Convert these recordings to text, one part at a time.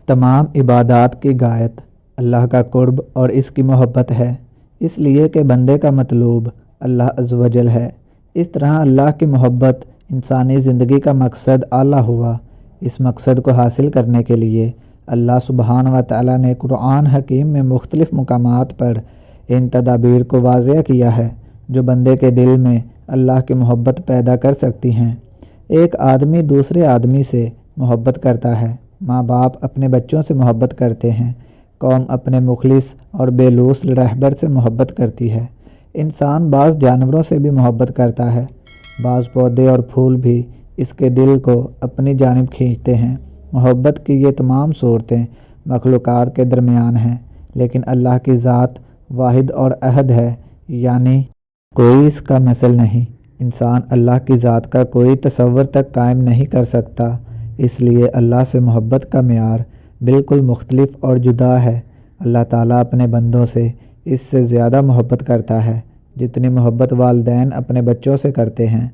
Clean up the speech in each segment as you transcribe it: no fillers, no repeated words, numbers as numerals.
تمام عبادات کی غایت اللہ کا قرب اور اس کی محبت ہے، اس لیے کہ بندے کا مطلوب اللہ عز و جل ہے۔ اس طرح اللہ کی محبت انسانی زندگی کا مقصد اعلیٰ ہوا۔ اس مقصد کو حاصل کرنے کے لیے اللہ سبحانہ و تعالیٰ نے قرآن حکیم میں مختلف مقامات پر ان تدابیر کو واضح کیا ہے جو بندے کے دل میں اللہ کی محبت پیدا کر سکتی ہیں۔ ایک آدمی دوسرے آدمی سے محبت کرتا ہے، ماں باپ اپنے بچوں سے محبت کرتے ہیں، قوم اپنے مخلص اور بے لوث رہبر سے محبت کرتی ہے، انسان بعض جانوروں سے بھی محبت کرتا ہے، بعض پودے اور پھول بھی اس کے دل کو اپنی جانب کھینچتے ہیں۔ محبت کی یہ تمام صورتیں مخلوقات کے درمیان ہیں، لیکن اللہ کی ذات واحد اور احد ہے، یعنی کوئی اس کا مثل نہیں۔ انسان اللہ کی ذات کا کوئی تصور تک قائم نہیں کر سکتا، اس لیے اللہ سے محبت کا معیار بالکل مختلف اور جدا ہے۔ اللہ تعالیٰ اپنے بندوں سے اس سے زیادہ محبت کرتا ہے جتنی محبت والدین اپنے بچوں سے کرتے ہیں،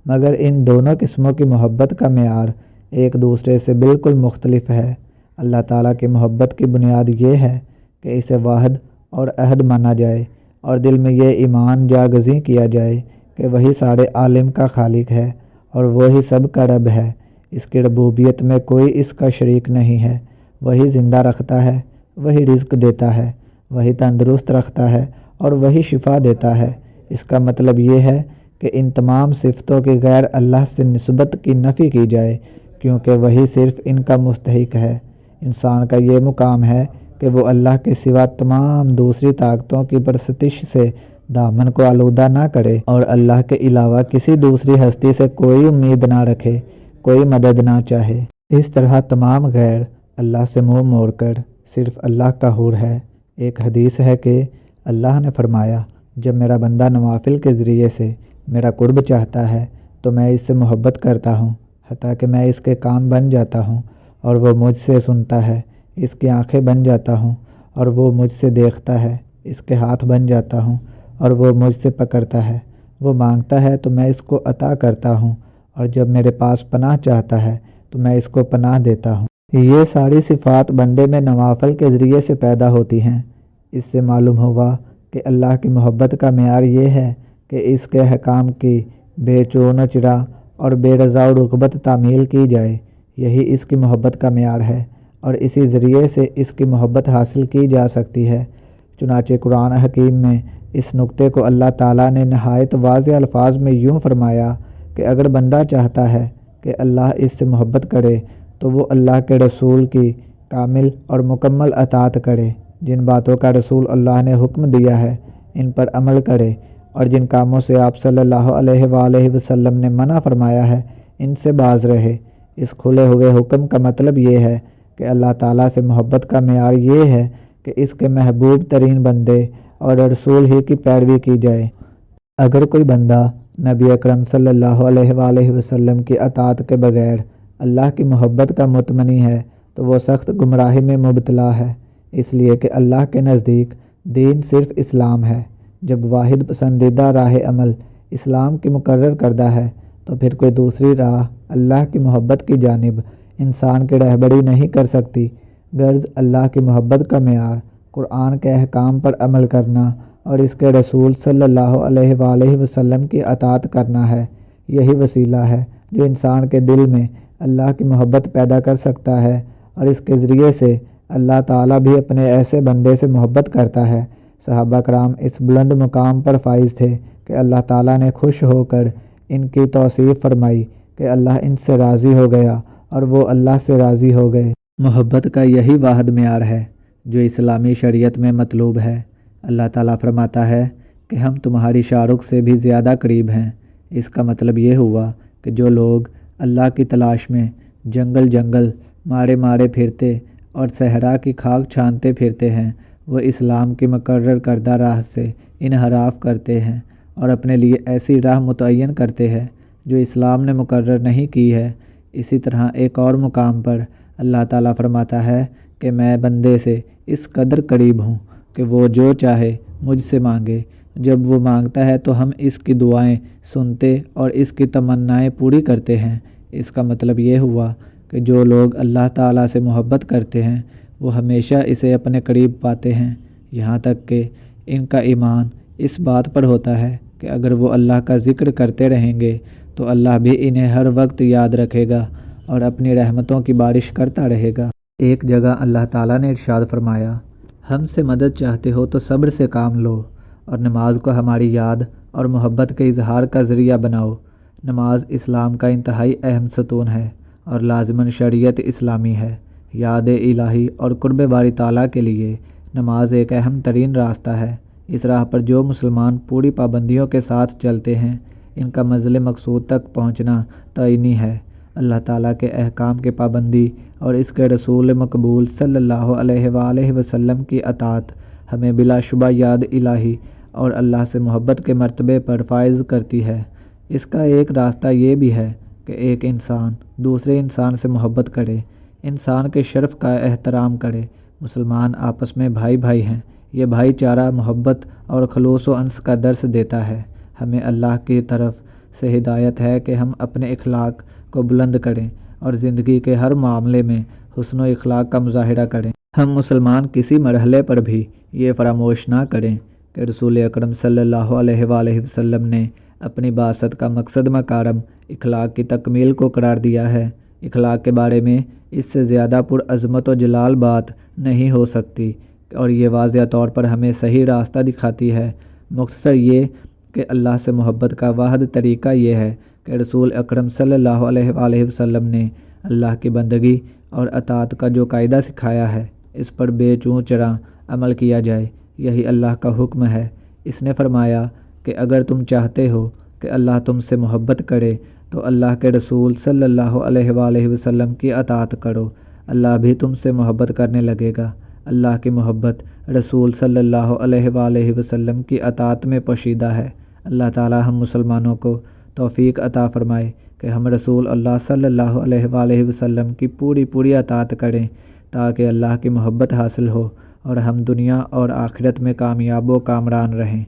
مگر ان دونوں قسموں کی محبت کا معیار ایک دوسرے سے بالکل مختلف ہے۔ اللہ تعالیٰ کی محبت کی بنیاد یہ ہے کہ اسے واحد اور احد مانا جائے اور دل میں یہ ایمان جاگزیں کیا جائے کہ وہی سارے عالم کا خالق ہے اور وہی سب کا رب ہے۔ اس کی ربوبیت میں کوئی اس کا شریک نہیں ہے۔ وہی زندہ رکھتا ہے، وہی رزق دیتا ہے، وہی تندرست رکھتا ہے اور وہی شفا دیتا ہے۔ اس کا مطلب یہ ہے کہ ان تمام صفتوں کی غیر اللہ سے نسبت کی نفی کی جائے، کیونکہ وہی صرف ان کا مستحق ہے۔ انسان کا یہ مقام ہے کہ وہ اللہ کے سوا تمام دوسری طاقتوں کی پرستش سے دامن کو آلودہ نہ کرے اور اللہ کے علاوہ کسی دوسری ہستی سے کوئی امید نہ رکھے، کوئی مدد نہ چاہے۔ اس طرح تمام غیر اللہ سے منہ موڑ کر صرف اللہ کا حور ہے۔ ایک حدیث ہے کہ اللہ نے فرمایا، جب میرا بندہ نوافل کے ذریعے سے میرا قرب چاہتا ہے تو میں اس سے محبت کرتا ہوں، حتیٰ کہ میں اس کے کان بن جاتا ہوں اور وہ مجھ سے سنتا ہے، اس کی آنکھیں بن جاتا ہوں اور وہ مجھ سے دیکھتا ہے، اس کے ہاتھ بن جاتا ہوں اور وہ مجھ سے پکڑتا ہے، وہ مانگتا ہے تو میں اس کو عطا کرتا ہوں، اور جب میرے پاس پناہ چاہتا ہے تو میں اس کو پناہ دیتا ہوں۔ یہ ساری صفات بندے میں نوافل کے ذریعے سے پیدا ہوتی ہیں۔ اس سے معلوم ہوا کہ اللہ کی محبت کا معیار یہ ہے کہ اس کے حکام کی بے چون و چرا اور بے رضا و رغبت تعمیل کی جائے، یہی اس کی محبت کا معیار ہے اور اسی ذریعے سے اس کی محبت حاصل کی جا سکتی ہے۔ چنانچہ قرآن حکیم میں اس نقطے کو اللہ تعالیٰ نے نہایت واضح الفاظ میں یوں فرمایا کہ اگر بندہ چاہتا ہے کہ اللہ اس سے محبت کرے تو وہ اللہ کے رسول کی کامل اور مکمل اطاعت کرے، جن باتوں کا رسول اللہ نے حکم دیا ہے ان پر عمل کرے، اور جن کاموں سے آپ صلی اللہ علیہ وآلہ وسلم نے منع فرمایا ہے ان سے باز رہے۔ اس کھلے ہوئے حکم کا مطلب یہ ہے کہ اللہ تعالیٰ سے محبت کا معیار یہ ہے کہ اس کے محبوب ترین بندے اور رسول ہی کی پیروی کی جائے۔ اگر کوئی بندہ نبی اکرم صلی اللہ علیہ وآلہ وسلم کی اطاعت کے بغیر اللہ کی محبت کا متمنی ہے تو وہ سخت گمراہی میں مبتلا ہے، اس لیے کہ اللہ کے نزدیک دین صرف اسلام ہے۔ جب واحد پسندیدہ راہ عمل اسلام کی مقرر کردہ ہے تو پھر کوئی دوسری راہ اللہ کی محبت کی جانب انسان کی رہبری نہیں کر سکتی۔ غرض اللہ کی محبت کا معیار قرآن کے احکام پر عمل کرنا اور اس کے رسول صلی اللہ علیہ وآلہ وسلم کی اطاعت کرنا ہے۔ یہی وسیلہ ہے جو انسان کے دل میں اللہ کی محبت پیدا کر سکتا ہے، اور اس کے ذریعے سے اللہ تعالیٰ بھی اپنے ایسے بندے سے محبت کرتا ہے۔ صحابہ کرام اس بلند مقام پر فائز تھے کہ اللہ تعالیٰ نے خوش ہو کر ان کی توصیف فرمائی کہ اللہ ان سے راضی ہو گیا اور وہ اللہ سے راضی ہو گئے۔ محبت کا یہی واحد معیار ہے جو اسلامی شریعت میں مطلوب ہے۔ اللہ تعالیٰ فرماتا ہے کہ ہم تمہاری شارک سے بھی زیادہ قریب ہیں۔ اس کا مطلب یہ ہوا کہ جو لوگ اللہ کی تلاش میں جنگل جنگل مارے مارے پھرتے اور صحرا کی خاک چھانتے پھرتے ہیں، وہ اسلام کی مقرر کردہ راہ سے انحراف کرتے ہیں اور اپنے لیے ایسی راہ متعین کرتے ہیں جو اسلام نے مقرر نہیں کی ہے۔ اسی طرح ایک اور مقام پر اللہ تعالیٰ فرماتا ہے کہ میں بندے سے اس قدر قریب ہوں کہ وہ جو چاہے مجھ سے مانگے، جب وہ مانگتا ہے تو ہم اس کی دعائیں سنتے اور اس کی تمنائیں پوری کرتے ہیں۔ اس کا مطلب یہ ہوا کہ جو لوگ اللہ تعالیٰ سے محبت کرتے ہیں وہ ہمیشہ اسے اپنے قریب پاتے ہیں، یہاں تک کہ ان کا ایمان اس بات پر ہوتا ہے کہ اگر وہ اللہ کا ذکر کرتے رہیں گے تو اللہ بھی انہیں ہر وقت یاد رکھے گا اور اپنی رحمتوں کی بارش کرتا رہے گا۔ ایک جگہ اللہ تعالیٰ نے ارشاد فرمایا، ہم سے مدد چاہتے ہو تو صبر سے کام لو اور نماز کو ہماری یاد اور محبت کے اظہار کا ذریعہ بناؤ۔ نماز اسلام کا انتہائی اہم ستون ہے اور لازماً شریعت اسلامی ہے۔ یاد الہی اور قرب باری تعالیٰ کے لیے نماز ایک اہم ترین راستہ ہے۔ اس راہ پر جو مسلمان پوری پابندیوں کے ساتھ چلتے ہیں ان کا منزل مقصود تک پہنچنا تعینی ہے۔ اللہ تعالیٰ کے احکام کی پابندی اور اس کے رسول مقبول صلی اللہ علیہ وآلہ وسلم کی اطاعت ہمیں بلا شبہ یاد الہی اور اللہ سے محبت کے مرتبے پر فائز کرتی ہے۔ اس کا ایک راستہ یہ بھی ہے کہ ایک انسان دوسرے انسان سے محبت کرے، انسان کے شرف کا احترام کرے۔ مسلمان آپس میں بھائی بھائی ہیں۔ یہ بھائی چارہ محبت اور خلوص و انس کا درس دیتا ہے۔ ہمیں اللہ کی طرف سے ہدایت ہے کہ ہم اپنے اخلاق کو بلند کریں اور زندگی کے ہر معاملے میں حسن و اخلاق کا مظاہرہ کریں۔ ہم مسلمان کسی مرحلے پر بھی یہ فراموش نہ کریں کہ رسول اکرم صلی اللہ علیہ وآلہ وسلم نے اپنی بعثت کا مقصد مکارم اخلاق کی تکمیل کو قرار دیا ہے۔ اخلاق کے بارے میں اس سے زیادہ پرعظمت و جلال بات نہیں ہو سکتی اور یہ واضح طور پر ہمیں صحیح راستہ دکھاتی ہے۔ مختصر یہ کہ اللہ سے محبت کا واحد طریقہ یہ ہے کہ رسول اکرم صلی اللہ علیہ وآلہ وسلم نے اللہ کی بندگی اور اطاعت کا جو قاعدہ سکھایا ہے اس پر بے چوں چراں عمل کیا جائے۔ یہی اللہ کا حکم ہے۔ اس نے فرمایا کہ اگر تم چاہتے ہو کہ اللہ تم سے محبت کرے تو اللہ کے رسول صلی اللہ علیہ وآلہ وسلم کی اطاعت کرو، اللہ بھی تم سے محبت کرنے لگے گا۔ اللہ کی محبت رسول صلی اللہ علیہ وآلہ وسلم کی اطاعت میں پوشیدہ ہے۔ اللہ تعالی ہم مسلمانوں کو توفیق عطا فرمائے کہ ہم رسول اللہ صلی اللہ علیہ وآلہ وسلم کی پوری اطاعت کریں تاکہ اللہ کی محبت حاصل ہو اور ہم دنیا اور آخرت میں کامیاب و کامران رہیں۔